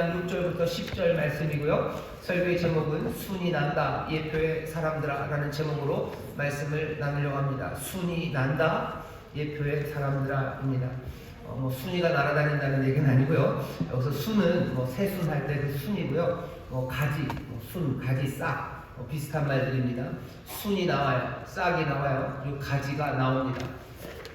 3장 6절부터 10절 말씀이고요. 설교의 제목은 순이 난다 예표의 사람들아 라는 제목으로 말씀을 나누려고 합니다. 순이 난다 예표의 사람들아입니다. 순이가 날아다닌다는 얘기는 아니고요. 여기서 순은 새순할 때 그 순이고요. 가지, 순, 가지, 싹 비슷한 말들입니다. 순이 나와요. 싹이 나와요. 그리고 가지가 나옵니다.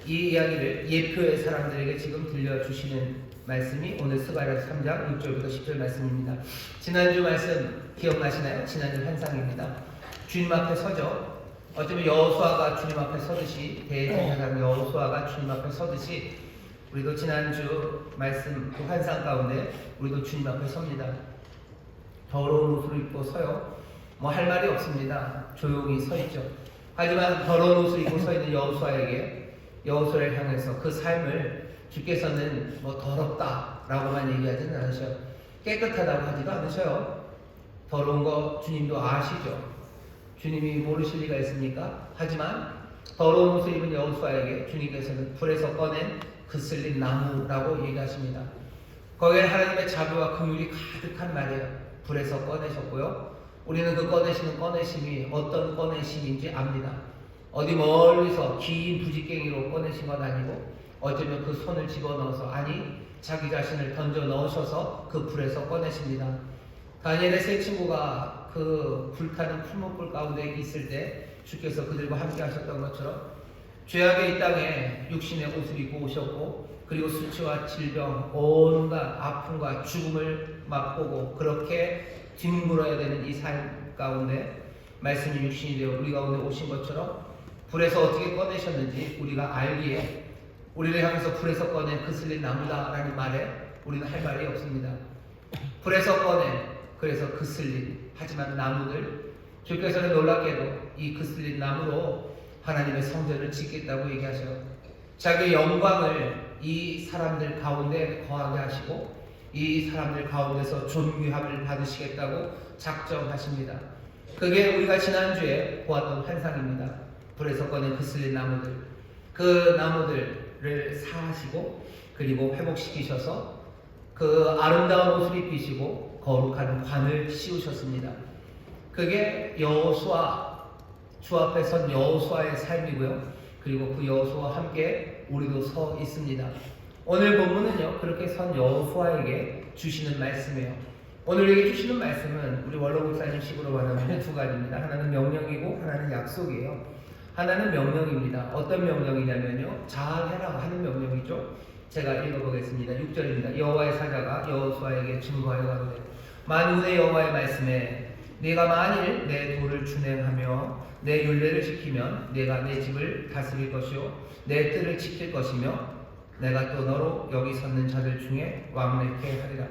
이 이야기를 예표의 사람들에게 지금 들려주시는 말씀이 오늘 스가랴서 3장 6절부터 10절 말씀입니다. 지난주 말씀 기억나시나요? 지난주 환상입니다. 주님 앞에 서죠. 어쩌면 여호수아가 주님 앞에 서듯이, 대제사장 여호수아가 주님 앞에 서듯이 우리도 지난주 말씀 그 환상 가운데 우리도 주님 앞에 섭니다. 더러운 옷을 입고 서요. 할 말이 없습니다. 조용히 서 있죠. 하지만 더러운 옷을 입고 서 있는 여호수아를 향해서 그 삶을 주께서는 더럽다라고만 얘기하지는 않으셔요. 깨끗하다고 하지도 않으셔요. 더러운 거 주님도 아시죠. 주님이 모르실 리가 있습니까? 하지만 더러운 옷을 입은 여호수아에게 주님께서는 불에서 꺼낸 그슬린 나무라고 얘기하십니다. 거기에 하나님의 자비와 긍휼이 가득한 말이에요. 불에서 꺼내셨고요. 우리는 그 꺼내시는 꺼내심이 어떤 꺼내심인지 압니다. 어디 멀리서 긴 부직갱이로 꺼내신 건 아니고 어쩌면 그 손을 집어넣어서, 아니 자기 자신을 던져 넣으셔서 그 불에서 꺼내십니다. 다니엘의 세 친구가 그 불타는 풀무불 가운데 있을 때 주께서 그들과 함께 하셨던 것처럼 죄악의 이 땅에 육신의 옷을 입고 오셨고, 그리고 수치와 질병, 온갖 아픔과 죽음을 맛보고 그렇게 뒹굴어야 되는 이 삶 가운데 말씀이 육신이 되어 우리 가운데 오신 것처럼 불에서 어떻게 꺼내셨는지 우리가 알기에 우리를 향해서 불에서 꺼낸 그슬린 나무다라는 말에 우리는 할 말이 없습니다. 불에서 꺼낸, 그래서 그슬린, 하지만 나무들, 주께서는 놀랍게도 이 그슬린 나무로 하나님의 성전을 짓겠다고 얘기하셔요. 자기의 영광을 이 사람들 가운데 거하게 하시고 이 사람들 가운데서 존귀함을 받으시겠다고 작정하십니다. 그게 우리가 지난주에 보았던 환상입니다. 불에서 꺼낸 그슬린 나무들, 그 나무들을 사하시고 그리고 회복시키셔서 그 아름다운 옷을 입히시고 거룩한 관을 씌우셨습니다. 그게 여호수아, 주 앞에 선 여호수아의 삶이고요. 그리고 그 여호수아와 함께 우리도 서 있습니다. 오늘 본문은요, 그렇게 선 여호수아에게 주시는 말씀이에요. 오늘 여기 주시는 말씀은 우리 원로 목사님 식으로 말하면 두 가지입니다. 하나는 명령이고 하나는 약속이에요. 하나는 명령입니다. 어떤 명령이냐면요, 잘해라 하는 명령이죠. 제가 읽어보겠습니다. 6절입니다. 여호와의 사자가 여호수아에게 증거하여 가로되, 만군의 여호와의 말씀에 네가 만일 내 도를 준행하며 내 율례를 지키면 내가 내 집을 다스릴 것이요 내 뜰을 지킬 것이며 내가 또 너로 여기 섰는 자들 중에 왕래케 하리라.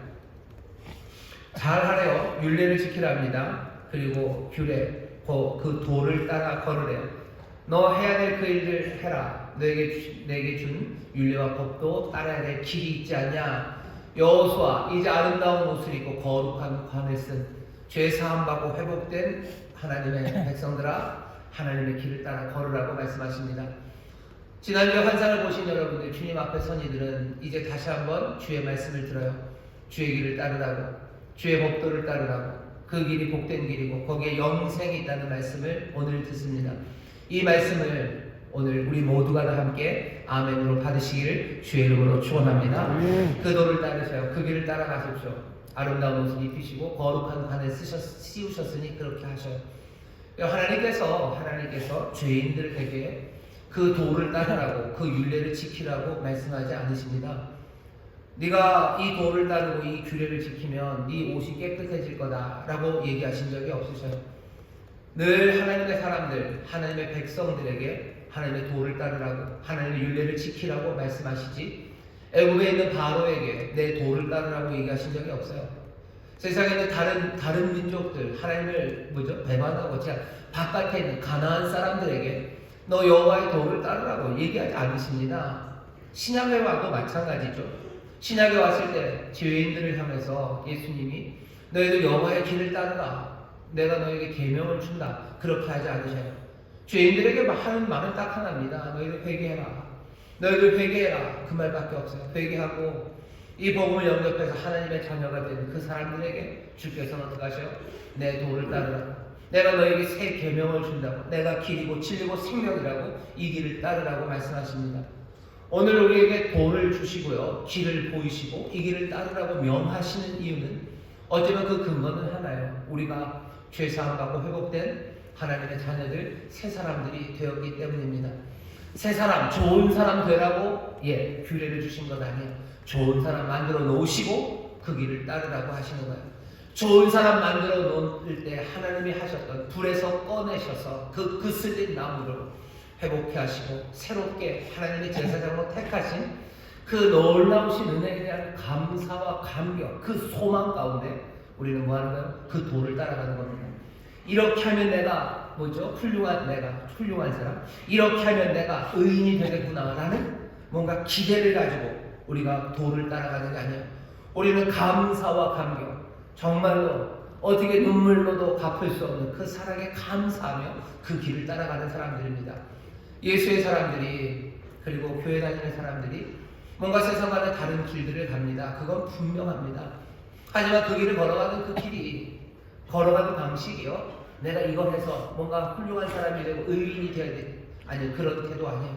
잘하래요. 율례를 지키랍니다. 그리고 규례, 그 도를 따라 걸으래요. 너 해야 될 그 일들 해라. 내게 준 율례와 법도 따라야 될 길이 있지 않냐. 여호수아, 이제 아름다운 옷을 입고 거룩한 관을 쓴 죄 사함 받고 회복된 하나님의 백성들아, 하나님의 길을 따라 걸으라고 말씀하십니다. 지난주에 환상을 보신 여러분들, 주님 앞에 선 이들은 이제 다시 한번 주의 말씀을 들어요. 주의 길을 따르라고, 주의 법도를 따르라고, 그 길이 복된 길이고 거기에 영생이 있다는 말씀을 오늘 듣습니다. 이 말씀을 오늘 우리 모두가 다 함께 아멘으로 받으시기를 주의 이름으로 축원합니다. 그 도를 따르셔요. 그 길을 따라가십시오. 아름다운 옷을 입히시고 거룩한 관을 씌우셨으니 그렇게 하셔요. 하나님께서 죄인들에게 그 도를 따르라고, 그 율례를 지키라고 말씀하지 않으십니다. 네가 이 도를 따르고 이 규례를 지키면 네 옷이 깨끗해질 거다라고 얘기하신 적이 없으셔요. 늘 하나님의 사람들, 하나님의 백성들에게 하나님의 도를 따르라고, 하나님의 율례를 지키라고 말씀하시지, 애굽에 있는 바로에게 내 도를 따르라고 얘기하신 적이 없어요. 세상에 있는 다른 민족들, 하나님을 배반하고 바깥에 있는 가나안 사람들에게 너 여호와의 도를 따르라고 얘기하지 않으십니다. 신약에 와도 마찬가지죠. 신약에 왔을 때 죄인들을 향해서 예수님이 너희들 여호와의 길을 따르라, 내가 너에게 계명을 준다, 그렇게 하지 않으셔요. 죄인들에게 하는 말은 딱 하나입니다. 너희들 회개해라. 너희들 회개해라. 그 말밖에 없어요. 회개하고 이 복음을 영접해서 하나님의 자녀가 된 그 사람들에게 주께서는 어떻게 하셔요? 내 도를 따르라. 내가 너에게 새 계명을 준다고. 내가 길이고 진리고 생명이라고 이 길을 따르라고 말씀하십니다. 오늘 우리에게 도를 주시고요, 길을 보이시고 이 길을 따르라고 명하시는 이유는 어쩌면 그 근거는 하나예요. 우리가 죄사함 받고 회복된 하나님의 자녀들, 새 사람들이 되었기 때문입니다. 새 사람, 좋은 사람 되라고 규례를 주신 것 아니에요. 좋은 사람 만들어 놓으시고 그 길을 따르라고 하시는 거예요. 좋은 사람 만들어 놓을 때 하나님이 하셨던 불에서 꺼내셔서 그 쓸린 나무를 회복해 하시고 새롭게 하나님의 제사장으로 택하신 그 놀라우신 은혜에 대한 감사와 감격, 그 소망 가운데 우리는 뭐 하는 거예요? 그 도를 따라가는 겁니다. 이렇게 하면 내가 훌륭한 사람, 이렇게 하면 내가 의인이 되겠구나라는 뭔가 기대를 가지고 우리가 도를 따라가는 게 아니에요. 우리는 감사와 감격, 정말로 어떻게 눈물로도 갚을 수 없는 그 사랑에 감사하며 그 길을 따라가는 사람들입니다. 예수의 사람들이, 그리고 교회 다니는 사람들이 뭔가 세상과는 다른 길들을 갑니다. 그건 분명합니다. 하지만 그 길을 걸어가는 그 길이, 걸어가는 방식이요, 내가 이걸 해서 뭔가 훌륭한 사람이 되고 의인이 되어야 돼, 아니, 그런 태도 아니에요.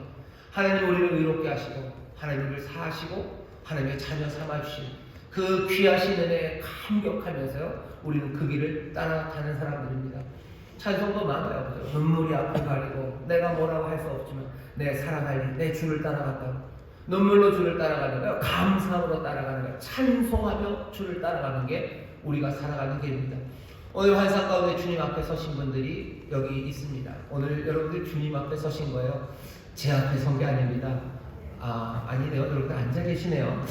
하나님 우리를 의롭게 하시고 하나님을 사하시고 하나님의 자녀 삼아주신 그 귀하신 은혜에 감격하면서요, 우리는 그 길을 따라가는 사람들입니다. 찬송도 많아요. 그죠? 눈물이 앞을 가리고 내가 뭐라고 할 수 없지만 내 사랑할 내 주를 따라갔다고. 눈물로 주를 따라가는 거예요. 감사함으로 따라가는 거예요. 찬송하며 주를 따라가는 게 우리가 살아가는 길입니다. 오늘 환상 가운데 주님 앞에 서신 분들이 여기 있습니다. 오늘 여러분들 주님 앞에 서신 거예요. 제 앞에 선 게 아닙니다. 아니네요. 여러분들 앉아 계시네요.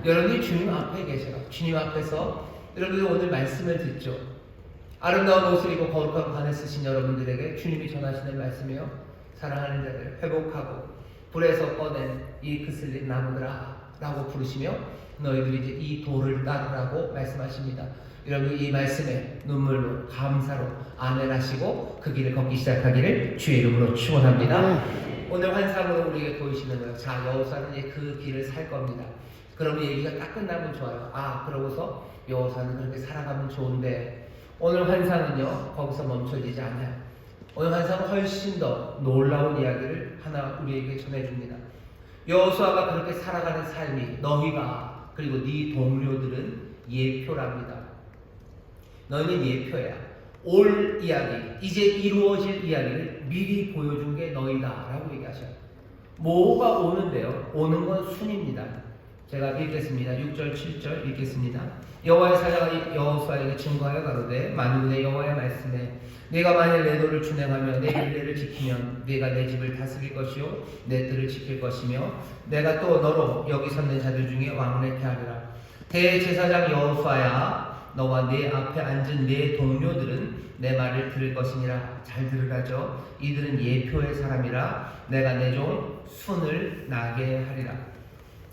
여러분들이 주님 앞에 계셔요. 주님 앞에서 여러분들 오늘 말씀을 듣죠. 아름다운 옷을 입고 거룩한 관을 쓰신 여러분들에게 주님이 전하시는 말씀이요, 사랑하는 자들 회복하고 불에서 꺼낸 이 그슬린 나무들아 라고 부르시며 너희들이 이제 이 도를 따르라고 말씀하십니다. 여러분 이 말씀에 눈물로 감사로 아멘 하시고 그 길을 걷기 시작하기를 주의 이름으로 축원합니다. 오늘 환상으로 우리에게 보이시는 거예요. 자, 여호수아는 이제 그 길을 살 겁니다. 그러면 얘기가 딱 끝나면 좋아요. 그러고서 여호수아는 그렇게 살아가면 좋은데, 오늘 환상은요 거기서 멈춰지지 않아요. 오늘 환상은 훨씬 더 놀라운 이야기를 하나 우리에게 전해줍니다. 여호수아가 그렇게 살아가는 삶이 너희가 그리고 네 동료들은 예표랍니다. 너희는 예표야. 올 이야기, 이제 이루어질 이야기를 미리 보여준 게 너희다 라고 얘기하셔요. 뭐가 오는데요? 오는 건 순입니다. 제가 읽겠습니다. 6절 7절 읽겠습니다. 여호와의 사자가 여호수아에게 증거하여 가로되 만일 여호와의 말씀에 네가 만일 내 도를 준행하며 내 율례를 지키면 네가 내 집을 다스릴 것이요 내 뜰을 지킬 것이며 내가 또 너로 여기 섰는 자들 중에 왕래케 하리라. 대제사장 여호수아야, 너와 내 앞에 앉은 내 동료들은 내 말을 들을 것이니라. 잘 들으라죠. 이들은 예표의 사람이라 내가 내 종 순을 나게 하리라.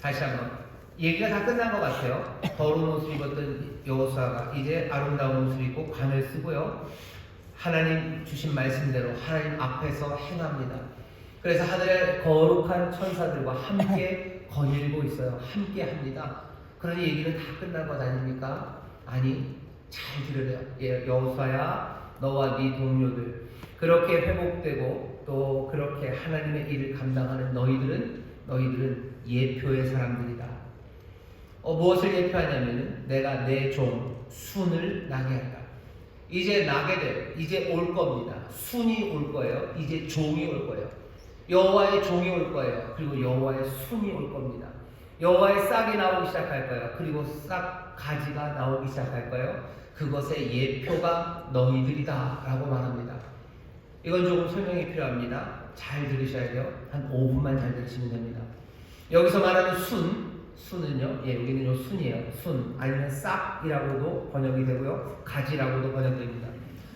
다시 한번. 얘기가 다 끝난 것 같아요. 더러운 옷을 입었던 여호수아가 이제 아름다운 옷을 입고 관을 쓰고요, 하나님 주신 말씀대로 하나님 앞에서 행합니다. 그래서 하늘의 거룩한 천사들과 함께 거닐고 있어요. 함께 합니다. 그러니 얘기는 다 끝난 것 아닙니까? 아니, 잘 들으래요. 여호수아야, 너와 네 동료들, 그렇게 회복되고 또 그렇게 하나님의 일을 감당하는 너희들은 예표의 사람들이다. 무엇을 예표하냐면 내가 내 종 순을 나게 한다. 이제 나게 될, 이제 올 겁니다. 순이 올 거예요. 이제 종이 올 거예요. 여호와의 종이 올 거예요. 그리고 여호와의 순이 올 겁니다. 여호와의 싹이 나오기 시작할 거예요. 그리고 싹 가지가 나오기 시작할 거예요. 그것의 예표가 너희들이다 라고 말합니다. 이건 조금 설명이 필요합니다. 잘 들으셔야 돼요. 한 5분만 잘 들으시면 됩니다. 여기서 말하는 순은요, 여기는 요 순이에요. 순 아니면 싹이라고도 번역이 되고요, 가지라고도 번역됩니다.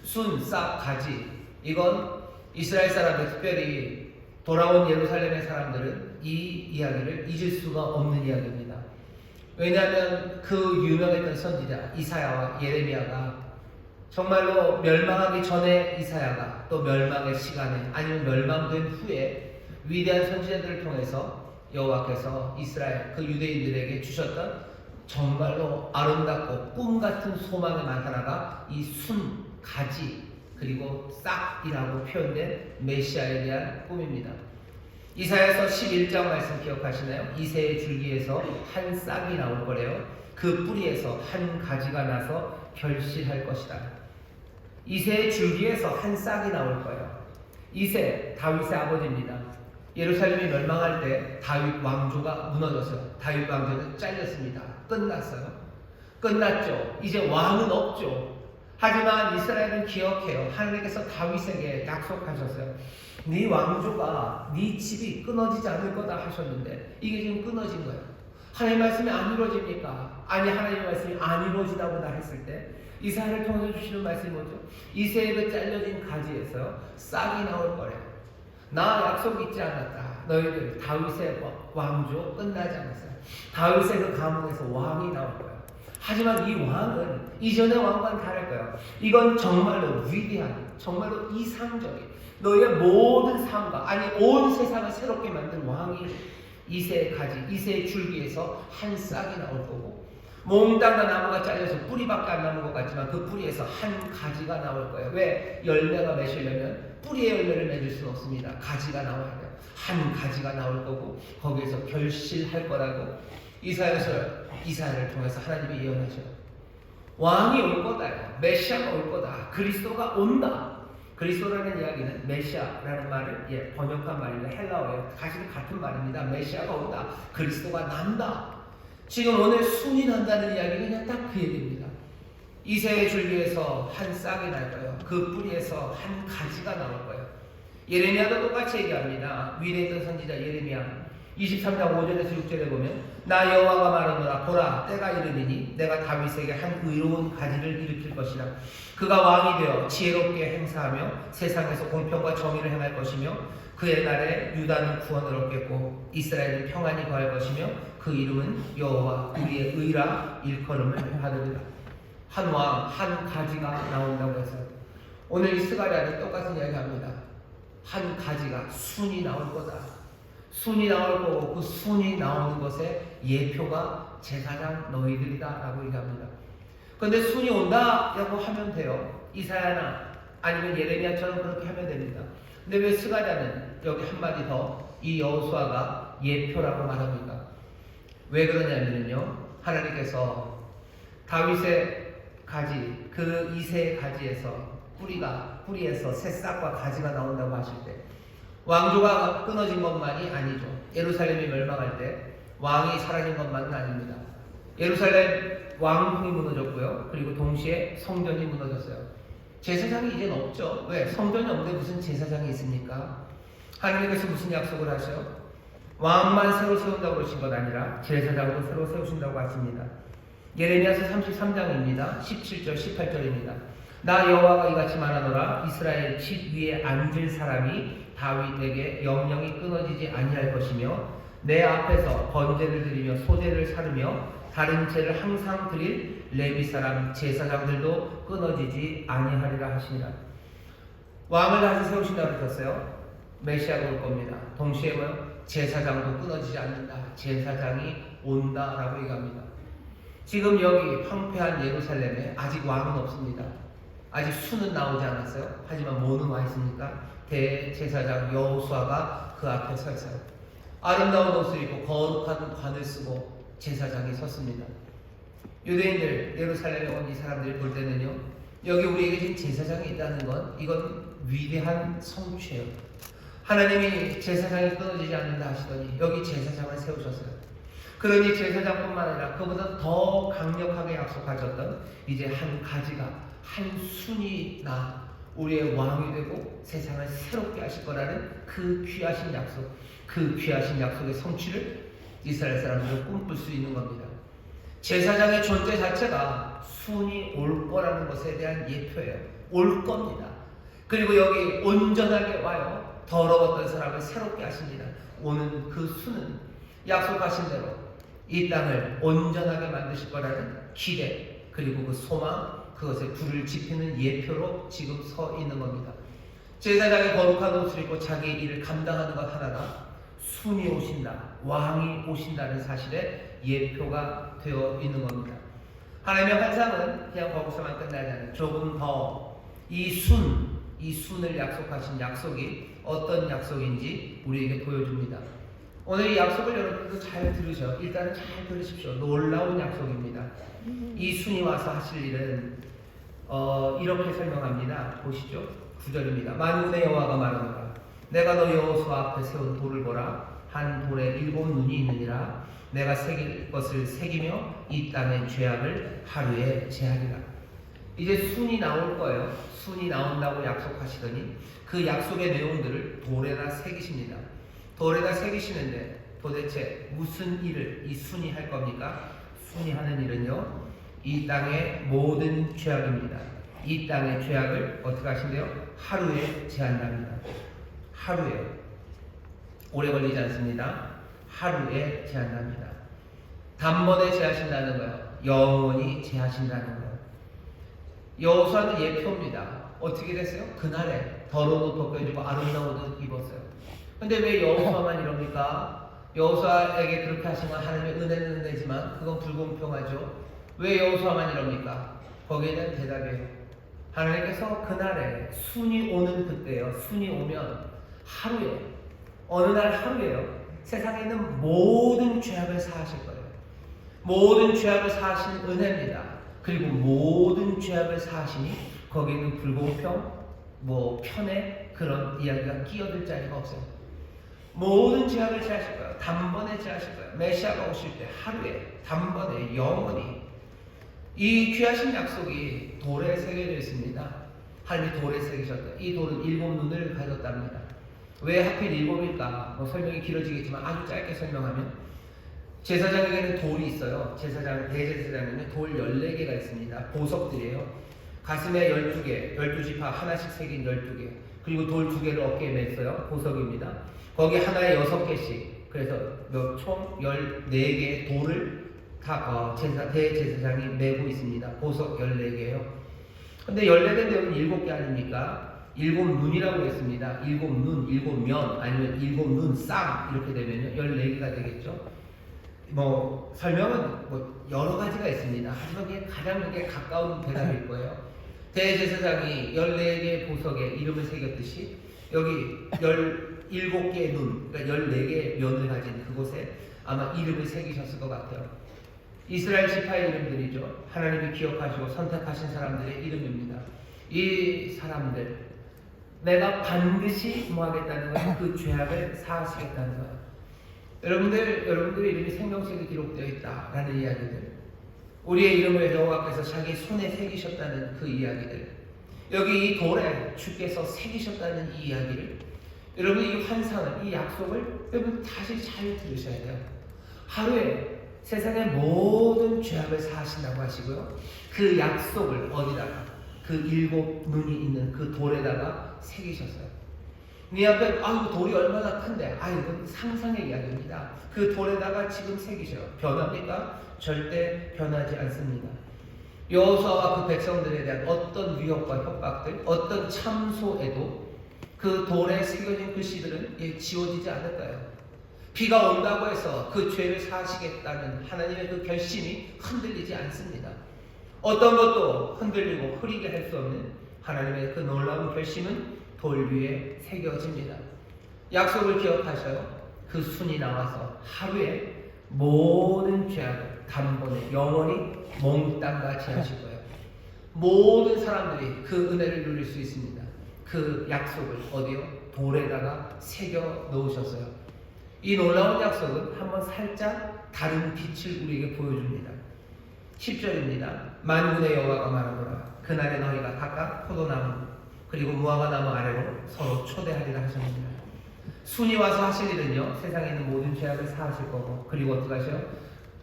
순, 싹, 가지, 이건 이스라엘 사람들, 특별히 돌아온 예루살렘의 사람들은 이 이야기를 잊을 수가 없는 이야기입니다. 왜냐하면 그 유명했던 선지자 이사야와 예레미야가 정말로 멸망하기 전에 이사야가 또 멸망의 시간에 아니면 멸망된 후에 위대한 선지자들을 통해서 여호와께서 이스라엘 그 유대인들에게 주셨던 정말로 아름답고 꿈 같은 소망의 말 하나가 이 순, 가지, 그리고 싹이라고 표현된 메시아에 대한 꿈입니다. 이사야서 11장 말씀 기억하시나요? 이새의 줄기에서 한 싹이 나올 거래요. 그 뿌리에서 한 가지가 나서 결실할 것이다. 이새의 줄기에서 한 싹이 나올 거예요. 이새, 다윗의 아버지입니다. 예루살렘이 멸망할 때 다윗 왕조가 무너졌어요. 다윗 왕조는 잘렸습니다. 끝났어요. 끝났죠. 이제 왕은 없죠. 하지만 이스라엘은 기억해요. 하나님께서 다윗에게 약속하셨어요. 네 왕조가 네 집이 끊어지지 않을 거다 하셨는데 이게 지금 끊어진 거예요. 하나님 말씀이 안 이루어집니까? 아니, 하나님 말씀이 안 이루어지다고나 했을 때 이사야를 통해서 주시는 말씀이 뭐죠? 이새의 그 잘려진 가지에서 싹이 나올 거래요. 나 약속 잊지 않았다. 너희들 다윗의 왕조 끝나지 않았어요. 다윗의 그 가문에서 왕이 나올 거예요. 하지만 이 왕은 이전의 왕과는 다를 거예요. 이건 정말로 위대한, 정말로 이상적인 너희의 모든 삶과, 아니 온 세상을 새롭게 만든 왕이 이새의 가지, 이새의 줄기에서 한 싹이 나올 거고, 몽땅한 나무가 잘려서 뿌리밖에 안 남은 것 같지만 그 뿌리에서 한 가지가 나올 거예요. 왜? 열매가 맺으려면 뿌리에 열매를 맺을 수는 없습니다. 가지가 나와야 돼요. 한 가지가 나올 거고 거기에서 결실할 거라고 이사야를 통해서 하나님이 예언하셔요. 왕이 올 거다. 메시아가 올 거다. 그리스도가 온다. 그리스도라는 이야기는 메시아라는 말을 번역한 말입니다. 헬라어예요. 같은 말입니다. 메시아가 온다. 그리스도가 난다. 지금 오늘 순이 난다는 이야기는 그냥 딱 그 얘기입니다. 이새의 줄기에서 한 싹이 날 거예요. 그 뿌리에서 한 가지가 나올 거예요. 예레미야도 똑같이 얘기합니다. 위대했던 선지자 예레미야 23장 5절에서 6절에 보면 나 여호와가 말하노라 보라 때가 이르리니 내가 다윗에게 한 의로운 가지를 일으킬 것이라. 그가 왕이 되어 지혜롭게 행사하며 세상에서 공평과 정의를 행할 것이며 그의 날에 유다는 구원을 얻겠고 이스라엘은 평안히 거할 것이며 그 이름은 여호와 우리의 의라 일컬음을 하느니라. 한 왕, 한 가지가 나온다고 해서 오늘 이 스가랴는 똑같은 이야기합니다. 한 가지가 순이 나올 거다. 순이 나올 거고 그 순이 나오는 것의 예표가 제사장 너희들이다 라고 얘기합니다. 그런데 순이 온다라고 하면 돼요. 이사야나 아니면 예레미야처럼 그렇게 하면 됩니다. 근데 왜 스가랴는 여기 한마디 더 이 여호수아가 예표라고 말합니까? 왜 그러냐면요, 하나님께서 다윗의 가지, 그 이새의 가지에서 뿌리에서 새싹과 가지가 나온다고 하실 때 왕조가 끊어진 것만이 아니죠. 예루살렘이 멸망할 때 왕이 사라진 것만은 아닙니다. 예루살렘 왕궁이 무너졌고요. 그리고 동시에 성전이 무너졌어요. 제사장이 이제는 없죠. 왜? 성전이 없는데 무슨 제사장이 있습니까? 하나님께서 무슨 약속을 하셔? 왕만 새로 세운다고 그러신 것 아니라 제사장도 새로 세우신다고 하십니다. 예레미야서 33장입니다. 17절 18절입니다. 나 여호와가 이같이 말하노라 이스라엘 집 위에 앉을 사람이 다윗에게 영영이 끊어지지 아니할 것이며 내 앞에서 번제를 드리며 소제를 사르며 다른 죄를 항상 드릴 레위 사람 제사장들도 끊어지지 아니하리라 하시니라. 왕을 다시 세우신다고 하셨어요. 메시아가 올 겁니다. 동시에 뭐요? 제사장도 끊어지지 않는다. 제사장이 온다라고 얘기합니다. 지금 여기 황폐한 예루살렘에 아직 왕은 없습니다. 아직 수는 나오지 않았어요. 하지만 뭐는 와 있습니까? 대제사장 여호수아가 그 앞에 서 있어요. 아름다운 옷을 입고 거룩한 관을 쓰고 제사장이 섰습니다. 유대인들 예루살렘에 온 이 사람들이 볼 때는요, 여기 우리에게 지금 제사장이 있다는 건 이건 위대한 성취예요. 하나님이 제사장이 끊어지지 않는다 하시더니 여기 제사장을 세우셨어요. 그러니 제사장뿐만 아니라 그보다 더 강력하게 약속하셨던 이제 한 가지가, 한 순이 나 우리의 왕이 되고 세상을 새롭게 하실 거라는 그 귀하신 약속, 그 귀하신 약속의 성취를 이스라엘 사람들은 꿈꿀 수 있는 겁니다. 제사장의 존재 자체가 순이 올 거라는 것에 대한 예표예요. 올 겁니다. 그리고 여기 온전하게 와요. 더러웠던 사람을 새롭게 하십니다. 오는 그 수는 약속하신 대로 이 땅을 온전하게 만드실 거라는 기대, 그리고 그 소망, 그것에 불을 지피는 예표로 지금 서 있는 겁니다. 제사장이 거룩한 옷을 입고 자기의 일을 감당하는 것 하나가 순이 오신다, 왕이 오신다는 사실에 예표가 되어 있는 겁니다. 하나님의 환상은 그냥 거기서만 끝나지 않아요. 조금 더 이 순을 약속하신 약속이 어떤 약속인지 우리에게 보여줍니다. 오늘 이 약속을 여러분들도 잘 들으셔. 일단은 잘 들으십시오. 놀라운 약속입니다. 이 순이 와서 하실 일은 이렇게 설명합니다. 보시죠. 9절입니다. 만군의 여호와가 말하노라. 내가 너 여호수아 앞에 세운 돌을 보라. 한 돌에 7 눈이 있느니라. 내가 새길 것을 새기며 이 땅의 죄악을 하루에 제하리라. 이제 순이 나올 거예요. 순이 나온다고 약속하시더니 그 약속의 내용들을 돌에다 새기십니다. 돌에다 새기시는데 도대체 무슨 일을 이 순이 할 겁니까? 순이 하는 일은요, 이 땅의 모든 죄악입니다. 이 땅의 죄악을 어떻게 하신대요? 하루에 제한답니다. 하루에. 오래 걸리지 않습니다. 하루에 제한답니다. 단번에 제하신다는 거예요. 영원히 제하신다는 거예요. 여호수아는 예표입니다. 어떻게 됐어요? 그날에 더러운 옷 벗겨지고 아름다운 옷 입었어요. 근데 왜 여호수아만 이럽니까? 여호수아에게 그렇게 하신 건 하나님의 은혜는 은혜지만 그건 불공평하죠. 왜 여호수아만 이럽니까? 거기에 대한 대답이에요. 하나님께서 그날에 순이 오는 그때요. 순이 오면 하루에, 어느 날 하루에요. 세상에 있는 모든 죄악을 사하실 거예요. 모든 죄악을 사하시는 은혜입니다. 그리고 모든 죄악을 사하시니 거기에는 불공평, 편의 그런 이야기가 끼어들 자리가 없어요. 모든 죄악을 제하실 거예요. 단번에 제하실 거예요. 메시아가 오실 때 하루에, 단번에, 영원히. 이 귀하신 약속이 돌에 새겨져 있습니다. 하나님이 돌에 새기셨다. 이 돌은 7 눈을 가졌답니다. 왜 하필 7일까? 설명이 길어지겠지만 아주 짧게 설명하면 제사장에게는 돌이 있어요. 대제사장에는 돌 14개가 있습니다. 보석들이에요. 가슴에 12개, 12지파 하나씩 새긴 12개. 그리고 돌 2개를 어깨에 맸어요. 보석입니다. 거기 하나에 6개씩. 그래서 총 14개의 돌을 다 대제사장이 메고 있습니다. 보석 14개예요. 근데 14개인데 여기 7개 아닙니까? 7 눈이라고 했습니다. 7 눈, 7 면, 아니면 7 눈 쌍 이렇게 되면 14개가 되겠죠. 설명은 여러 가지가 있습니다. 하지만 그게 가장 가까운 대답일 거예요. 대제사장이 14개의 보석에 이름을 새겼듯이 여기 17개의 눈, 그러니까 14개의 면을 가진 그곳에 아마 이름을 새기셨을 것 같아요. 이스라엘 지파의 이름들이죠. 하나님이 기억하시고 선택하신 사람들의 이름입니다. 이 사람들, 내가 반드시 하겠다는 거예요. 그 죄악을 사하시겠다는 거예요. 여러분들의 이름이 생명책에 기록되어 있다라는 이야기들, 우리의 이름을 여호와께서 자기 손에 새기셨다는 그 이야기들, 여기 이 돌에 주께서 새기셨다는 이 이야기를, 여러분 이 환상을, 이 약속을 여러분 다시 잘 들으셔야 돼요. 하루에 세상의 모든 죄악을 사하신다고 하시고요. 그 약속을 어디다가, 그 7 눈이 있는 그 돌에다가 새기셨어요. 네 앞에 돌이 얼마나 큰데, 이건 상상의 이야기입니다. 그 돌에다가 지금 새기셔요. 변합니까? 절대 변하지 않습니다. 여호수아와 그 백성들에 대한 어떤 위협과 협박들, 어떤 참소에도 그 돌에 새겨진 글씨들은 지워지지 않을 거예요. 비가 온다고 해서 그 죄를 사하시겠다는 하나님의 그 결심이 흔들리지 않습니다. 어떤 것도 흔들리고 흐리게 할 수 없는 하나님의 그 놀라운 결심은 돌 위에 새겨집니다. 약속을 기억하셔요. 그 순이 나와서 하루에 모든 죄악을 단번에 영원히 몽땅 같이 하실 거예요. 모든 사람들이 그 은혜를 누릴 수 있습니다. 그 약속을 어디요? 돌에다가 새겨 놓으셨어요. 이 놀라운 약속은 한번 살짝 다른 빛을 우리에게 보여줍니다. 10절입니다. 만군의 여호와가 말하노라. 그날에 너희가 각각 포도나무 그리고 무화과나무 아래로 서로 초대하리라 하셨습니다. 순이 와서 하실 일은요, 세상에 있는 모든 죄악을 사하실 거고, 그리고 어떻게 하셔요?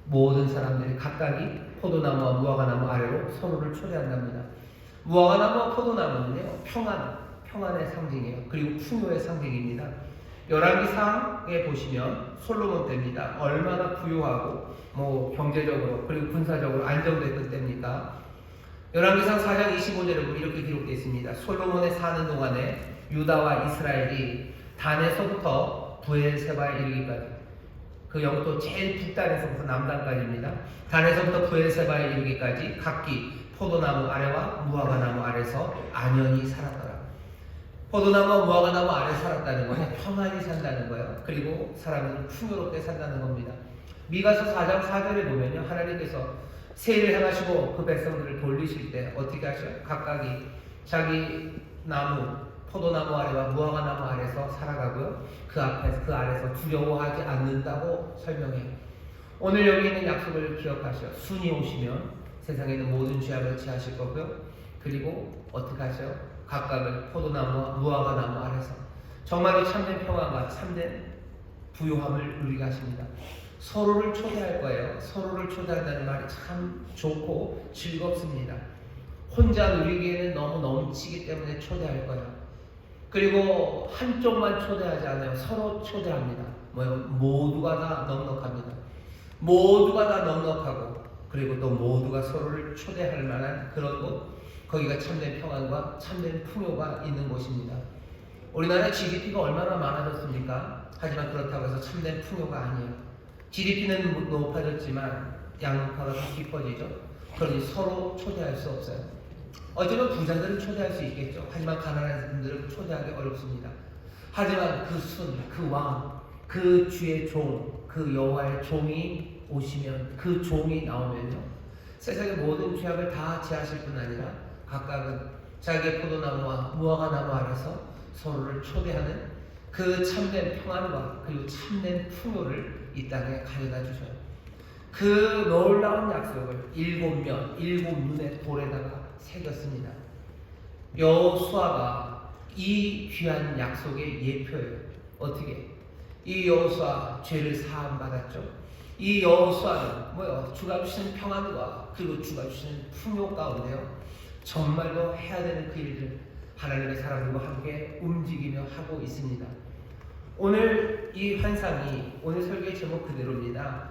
모든 사람들이 각각이 포도나무와 무화과나무 아래로 서로를 초대한답니다. 무화과나무와 포도나무는요, 평안의 상징이에요. 그리고 풍요의 상징입니다. 열왕기상에 보시면 솔로몬 때입니다. 얼마나 부유하고 경제적으로 그리고 군사적으로 안정됐던 때입니까? 열왕기상 4장 25절에 보면 이렇게 기록되어 있습니다. 솔로몬의 사는 동안에 유다와 이스라엘이 단에서부터 브엘세바에 이르기까지, 그 영토 제일 북단에서부터 남단까지입니다. 단에서부터 브엘세바에 이르기까지 각기 포도나무 아래와 무화과나무 아래서 안연히 살았더라. 포도나무와 무화과나무 아래 살았다는 것은 평안히 산다는 거예요. 그리고 사람들은 풍요롭게 산다는 겁니다. 미가서 4장 4절에 보면요, 하나님께서 세일을 행하시고 그 백성들을 돌리실 때 어떻게 하셔요? 각각이 자기 나무, 포도나무 아래와 무화과나무 아래서 살아가고요, 그 아래서 두려워하지 않는다고 설명해요. 오늘 여기 있는 약속을 기억하셔. 순이 오시면 세상에 있는 모든 죄악을 지하실 거고요, 그리고 어떻게 하셔요? 각각을 포도나무와 무화과나무 아래서 정말로 참된 평안과 참된 부요함을 누리게 하십니다. 서로를 초대할 거예요. 서로를 초대한다는 말이 참 좋고 즐겁습니다. 혼자 누리기에는 너무 넘치기 때문에 초대할 거예요. 그리고 한쪽만 초대하지 않아요. 서로 초대합니다. 모두가 다 넉넉합니다. 모두가 다 넉넉하고, 그리고 또 모두가 서로를 초대할 만한 그런 곳, 거기가 참된 평안과 참된 풍요가 있는 곳입니다. 우리나라 GDP가 얼마나 많아졌습니까? 하지만 그렇다고 해서 참된 풍요가 아니에요. GDP는 높아졌지만 양극화가 더 깊어지죠. 그러니 서로 초대할 수 없어요. 어쩌면 부자들은 초대할 수 있겠죠. 하지만 가난한 분들은 초대하기 어렵습니다. 하지만 그 순, 그 왕, 그 주의 종, 그 여호와의 종이 오시면, 그 종이 나오면요, 세상의 모든 죄악을 다 제하실 뿐 아니라 각각은 자기의 포도나무와 무화과나무 아래서 서로를 초대하는 그 참된 평안과 그리고 참된 풍요를 이 땅에 가져다 주셔요. 그 놀라운 약속을 일곱 눈의 돌에다가 새겼습니다. 여호수아가 이 귀한 약속의 예표예요. 어떻게? 이 여호수아 죄를 사함 받았죠. 이 여호수아는 주가 주시는 평안과 그리고 주가 주시는 풍요 가운데요, 정말로 해야 되는 그 일들 하나님의 사람들과 함께 움직이며 하고 있습니다. 오늘 이 환상이 오늘 설교의 제목 그대로입니다.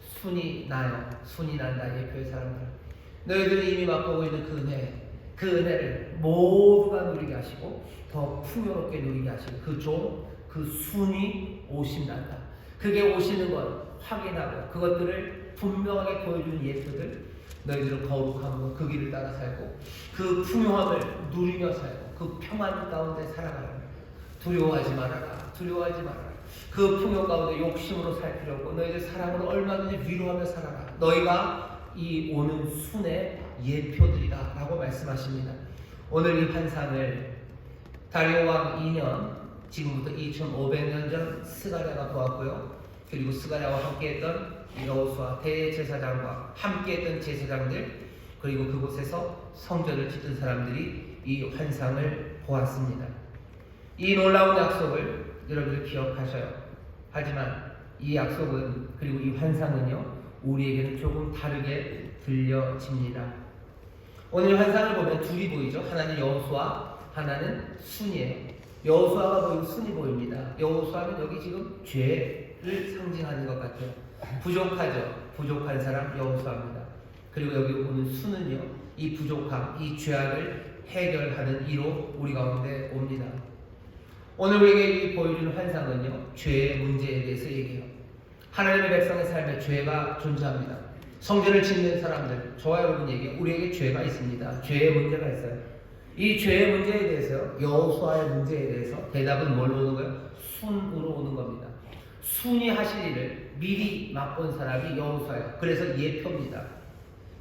순이 나요. 순이 난다. 예표의 사람들. 너희들이 이미 맛보고 있는 그 은혜, 그 은혜를 모두가 누리게 하시고 더 풍요롭게 누리게 하시고 그 종, 그 순이 오신단다. 그게 오시는 것 확인하고 그것들을 분명하게 보여주는 예표들, 너희들은 거룩함으로 그 길을 따라 살고 그 풍요함을 누리며 살고 그 평안 가운데 살아가라. 두려워하지 말아라. 두려워하지 말아라. 그 풍요 가운데 욕심으로 살 필요 없고 너희들 사랑으로 얼마든지 위로하며 살아라. 너희가 이 오는 순의 예표들이다 라고 말씀하십니다. 오늘 이 환상을 다리오 왕 2년, 지금부터 2500년 전 스가랴가 보았고요, 그리고 스가랴와 함께했던 여호수아 대제사장과 함께했던 제사장들, 그리고 그곳에서 성전을 짓던 사람들이 이 환상을 보았습니다. 이 놀라운 약속을 여러분들 기억하셔요. 하지만 이 약속은, 그리고 이 환상은요, 우리에게는 조금 다르게 들려집니다. 오늘 환상을 보면 둘이 보이죠. 하나는 여호수아, 하나는 순이에요. 여호수아가 보이고 순이 보입니다. 여호수아는 여기 지금 죄를 상징하는 것 같아요. 부족하죠. 부족한 사람 여호수아입니다. 그리고 여기 오는 순은요, 이 부족함, 이 죄악을 해결하는 이로 우리 가운데 옵니다. 오늘 우리에게 보여주는 환상은요, 죄의 문제에 대해서 얘기해요. 하나님의 백성의 삶에 죄가 존재합니다. 성전을 짓는 사람들, 저와 여러분 얘기해요. 우리에게 죄가 있습니다. 죄의 문제가 있어요. 이 죄의 문제에 대해서, 여호수아의 문제에 대해서 대답은 뭘로 오는 거예요? 순으로 오는 겁니다. 순이 하실 일을 미리 맛본 사람이 여호수아예요. 그래서 예표입니다.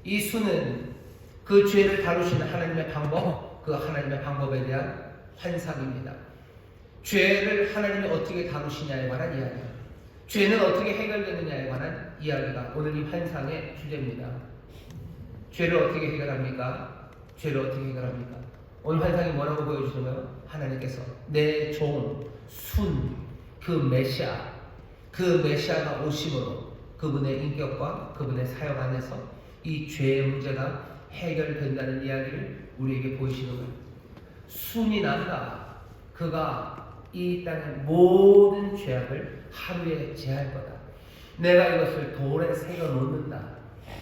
이 순은 그 죄를 다루시는 하나님의 방법, 그 하나님의 방법에 대한 환상입니다. 죄를 하나님이 어떻게 다루시냐에 관한 이야기입니다. 죄는 어떻게 해결되느냐에 관한 이야기가 오늘 이 환상의 주제입니다. 죄를 어떻게 해결합니까? 죄를 어떻게 해결합니까? 오늘 환상이 뭐라고 보여주시나요? 하나님께서 내 종, 순, 그 메시아가 오심으로 그분의 인격과 그분의 사역 안에서 이 죄의 문제가 해결된다는 이야기를 우리에게 보이시는 거예요. 순이 난다. 그가 이 땅의 모든 죄악을 하루에 제할 거다. 내가 이것을 돌에 새겨 놓는다.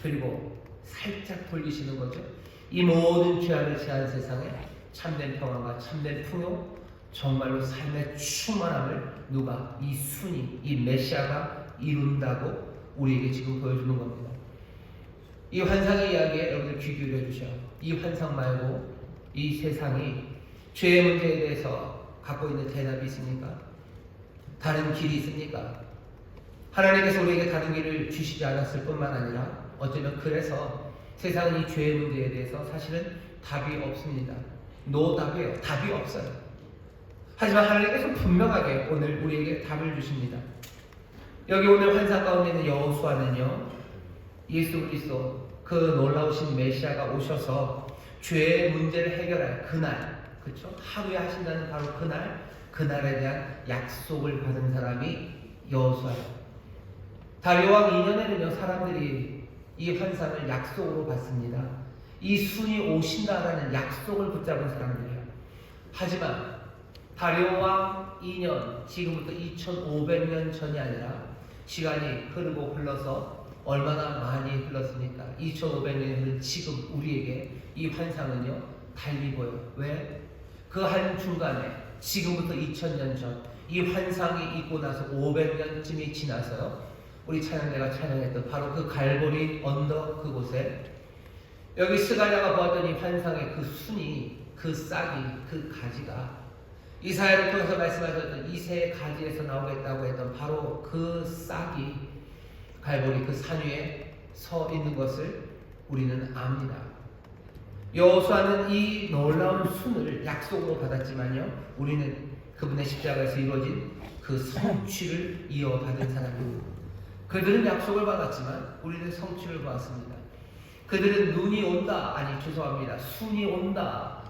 그리고 살짝 돌리시는 거죠. 이 모든 죄악을 제한 세상에 참된 평화와 참된 풍요, 정말로 삶의 충만함을 누가, 이 순이, 이 메시아가 이룬다고 우리에게 지금 보여주는 겁니다. 이 환상의 이야기에 여러분들 귀 기울여 주셔. 이 환상 말고 이 세상이 죄의 문제에 대해서 갖고 있는 대답이 있습니까? 다른 길이 있습니까? 하나님께서 우리에게 다른 길을 주시지 않았을 뿐만 아니라 어쩌면 그래서 세상은 이 죄의 문제에 대해서 사실은 답이 없습니다. 노답이에요. 답이 없어요. 하지만 하나님께서 분명하게 오늘 우리에게 답을 주십니다. 여기 오늘 환상 가운데 있는 여호수아는요, 예수 그리스도 그 놀라우신 메시아가 오셔서 죄의 문제를 해결할 그날, 그렇죠? 하루에 하신다는 바로 그날에 대한 약속을 받은 사람이 여호수아예요. 다리오 왕 2년에는요 사람들이 이 환상을 약속으로 받습니다. 이 순이 오신다라는 약속을 붙잡은 사람들이에요. 하지만 다리오 왕 2년, 지금부터 2500년 전이 아니라 시간이 흐르고 흘러서 얼마나 많이 흘렀습니까? 2500년이 흐른 지금 우리에게 이 환상은요 달리 보여요. 왜? 그 한 중간에 지금부터 2000년 전 이 환상이 있고 나서 500년쯤이 지나서요, 우리 찬양대가 찬양했던 바로 그 갈보리 언덕 그곳에 여기 스가랴가 보았던 이 환상의 그 순이, 그 싹이, 그 가지가 이사야를 통해서 말씀하셨던 이새의 가지에서 나오겠다고 했던 바로 그 싹이 갈보리 그 산 위에 서 있는 것을 우리는 압니다. 여호수아는 이 놀라운 순을 약속으로 받았지만요, 우리는 그분의 십자가에서 이루어진 그 성취를 이어받은 사람입니다. 그들은 약속을 받았지만 우리는 성취를 받았습니다. 그들은 눈이 온다, 아니 죄송합니다, 순이 온다